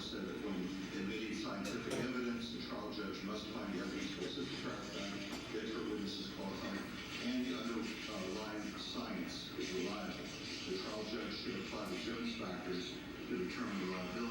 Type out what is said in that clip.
said that when admitting scientific evidence, the trial judge must find the evidence to assist the trial fact, the expert witness is qualified, and the underlying science is reliable. The trial judge should apply the Jones factors to determine reliability.